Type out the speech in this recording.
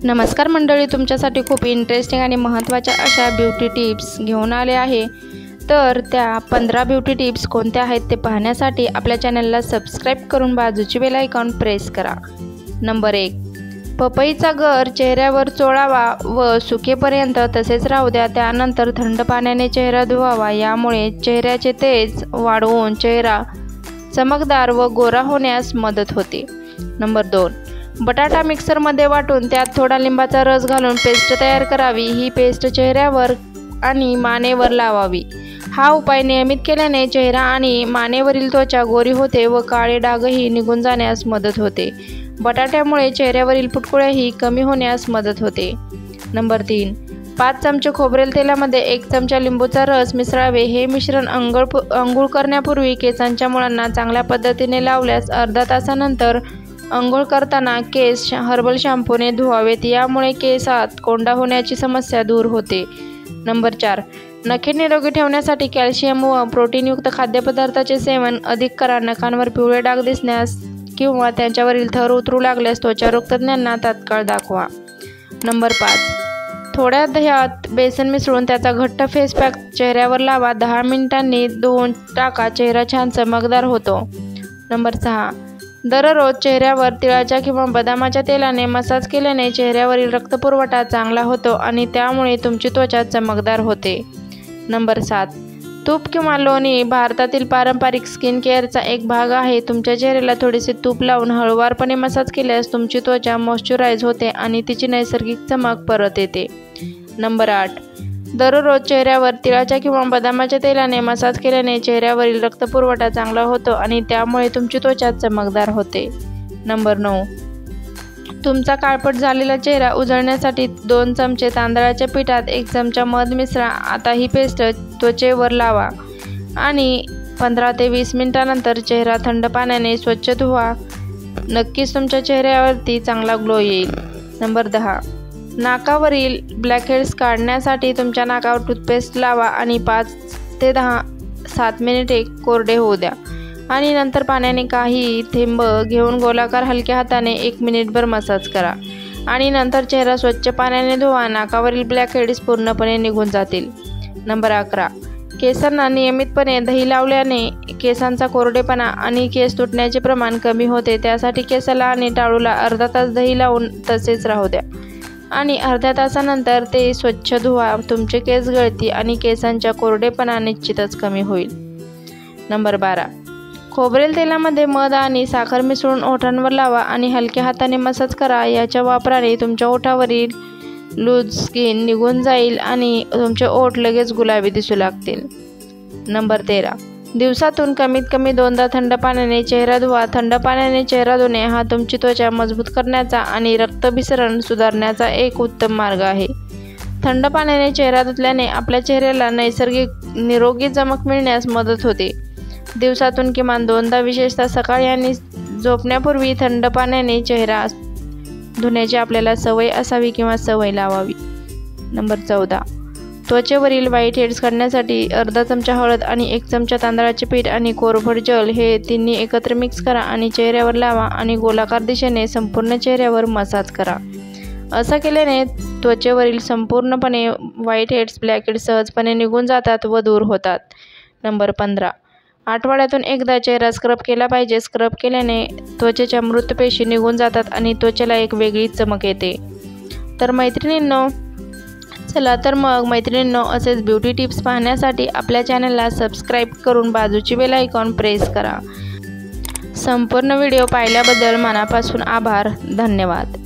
नमस्कार मंडळी, तुमच्यासाठी खूप इंटरेस्टिंग आणि महत्त्वाच्या अशा ब्युटी टिप्स घेऊन आले आहे। तर त्या 15 ब्युटी टिप्स कोणत्या आहेत ते पाहण्यासाठी आपल्या चॅनलला सबस्क्राइब करून बाजूची बेल आयकॉन प्रेस करा। नंबर 1, पपईचा गर चेहऱ्यावर चोळावा व सुकेपर्यंत तसेच राहू द्या। त्यानंतर थंड पाण्याने चेहरा धुवावा, यामुळे चेहऱ्याचे तेज वाढवून चेहरा चमकदार व गोरा होण्यास मदत होते। नंबर 2, बटाटा मिक्सरमध्ये वाटून त्यात थोडा लिंबाचा रस घालून पेस्ट तयार करावी। ही पेस्ट चेहऱ्यावर आणि मानेवर लावावी। हा उपाय नियमित केल्याने चेहरा आणि मानेवरील त्वचा गोरी होते व काळे डागही निघून जाण्यास मदत होते। बटाट्यामुळे चेहऱ्यावरील पुटकुळ्याही कमी होण्यास मदत होते। नंबर 3, 5 चमचे खोबरेल तेलामध्ये 1 चमचा लिंबूचा रस मिसळावे। हे मिश्रण अंघोळ करण्यापूर्वी केसांच्या मुळांना चांगल्या पद्धतीने लावल्यास अर्धा तासानंतर अंघोळ करताना केस हर्बल शॅम्पूने धुवावेत, यामुळे केसात कोंडा होण्याची समस्या दूर होते। नंबर 4, नखे निरोगी ठेवण्यासाठी कॅल्शियम व प्रोटीनयुक्त खाद्यपदार्थाचे सेवन अधिक करा। नखांवर पिवळे डाग दिसण्यास किंवा त्यांच्यावरील थर उतरू लागल्यास त्वचारोग तज्ज्ञांना तात्काळ दाखवा। नंबर 5, थोड्या दह्यात बेसन मिसळून त्याचा घट्ट फेस पॅक चेहऱ्यावर लावा। 10 मिनिटांनी धुवून टाका, चेहरा छान चमकदार होतो। नंबर 6, दररोज चेहऱ्यावर तिळाच्या किंवा बदामाच्या तेलाने मसाज केल्याने चेहऱ्यावरील रक्तपुरवठा चांगला होतो आणि त्यामुळे तुमची त्वचा चमकदार होते। नंबर 7, तूप किंवा लोणी भारतातील पारंपरिक स्किन केअरचा एक भाग आहे। तुमच्या चेहऱ्याला थोडेसे तूप लावून हळूवारपणे मसाज केल्यास तुमची त्वचा मॉइश्चराइज होते आणि तिची नैसर्गिक चमक परत येते। नंबर 8, दररोज चेहऱ्यावर तिळाच्या किंवा बदामाच्या तेलाने मसाज केल्याने चेहऱ्यावरील रक्तपुरवठा चांगला होतो आणि त्यामुळे तुमची त्वचा चमकदार होते। नंबर 9, तुमचा काळपट झालेला चेहरा उजळण्यासाठी 2 चमचे तांदळाच्या पिठात 1 चमचा मध मिसळा। आता ही पेस्ट त्वचेवर लावा आणि 15 ते 20 मिनिटांनंतर चेहरा थंड पाण्याने स्वच्छ धुवा। नक्कीच तुमच्या चेहऱ्यावरती चांगला ग्लो येईल। नंबर 10, नाकावरील ब्लॅकहेड्स काढण्यासाठी तुमच्या नाकावर टूथपेस्ट लावा आणि 5 ते 7 मिनिटे कोरडे होऊ द्या आणि नंतर पाण्याने काही थेंब घेऊन गोलाकार हलक्या हाताने 1 मिनिटभर मसाज करा आणि नंतर चेहरा स्वच्छ पाण्याने धुवा। नाकावरील ब्लॅकहेड्स पूर्णपणे निघून जातील। नंबर 11, केसांना नियमितपणे दही लावल्याने केसांचा कोरडेपणा आणि केस तुटण्याचे प्रमाण कमी होते। त्यासाठी केसाला आणि टाळूला अर्धा तास दही लावून तसेच राहू द्या आणि अर्ध्या तासानंतर ते स्वच्छ धुवा। तुमचे केस गळती आणि केसांच्या कोरडेपणा निश्चितच कमी होईल। नंबर 12, खोबरेल तेलामध्ये मध आणि साखर मिसळून ओठांवर लावा आणि हलक्या हाताने मसाज करा। याच्या वापराने तुमच्या ओठावरील लूज स्किन निघून जाईल आणि तुमचे ओठ लगेच गुलाबी दिसू लागतील। नंबर 13, दिवसातून कमीत कमी 2दा थंड पाण्याने चेहरा धुवा। थंड पाण्याने चेहरा धुणे हा तुमची त्वचा मजबूत करण्याचा आणि रक्तभिसरण सुधारण्याचा एक उत्तम मार्ग आहे। थंड पाण्याने चेहरा धुतल्याने आपल्या चेहऱ्याला नैसर्गिक निरोगी चमक मिळण्यास मदत होते। दिवसातून किमान 2दा, विशेषतः सकाळी आणि झोपण्यापूर्वी थंड पाण्याने चेहरा धुण्याची आपल्याला सवय असावी किंवा सवय लावावी। नंबर 14, त्वचेवरील व्हाईट हेड्स काढण्यासाठी अर्धा चमचा हळद आणि 1 चमचा तांदळाचे पीठ आणि कोरफड जेल हे तिन्ही एकत्र मिक्स करा आणि चेहऱ्यावर लावा आणि गोलाकार दिशेने संपूर्ण चेहऱ्यावर मसाज करा। असं केल्याने त्वचेवरील संपूर्णपणे व्हाईट हेड्स, ब्लॅकहेड्स सहजपणे निघून जातात व दूर होतात। नंबर 15, आठवड्यातून एकदा चेहरा स्क्रब केला पाहिजे। स्क्रब केल्याने त्वचेच्या मृत पेशी निघून जातात आणि त्वचेला एक वेगळी चमक येते। तर मैत्रिणींनो, चला तर मग मैत्रिणींनो, असेच ब्युटी टिप्स पाहण्यासाठी आपल्या चॅनलला सबस्क्राइब करून बाजूची बेल आयकॉन प्रेस करा। संपूर्ण व्हिडिओ पाहिल्याबद्दल मनापासून आभार, धन्यवाद।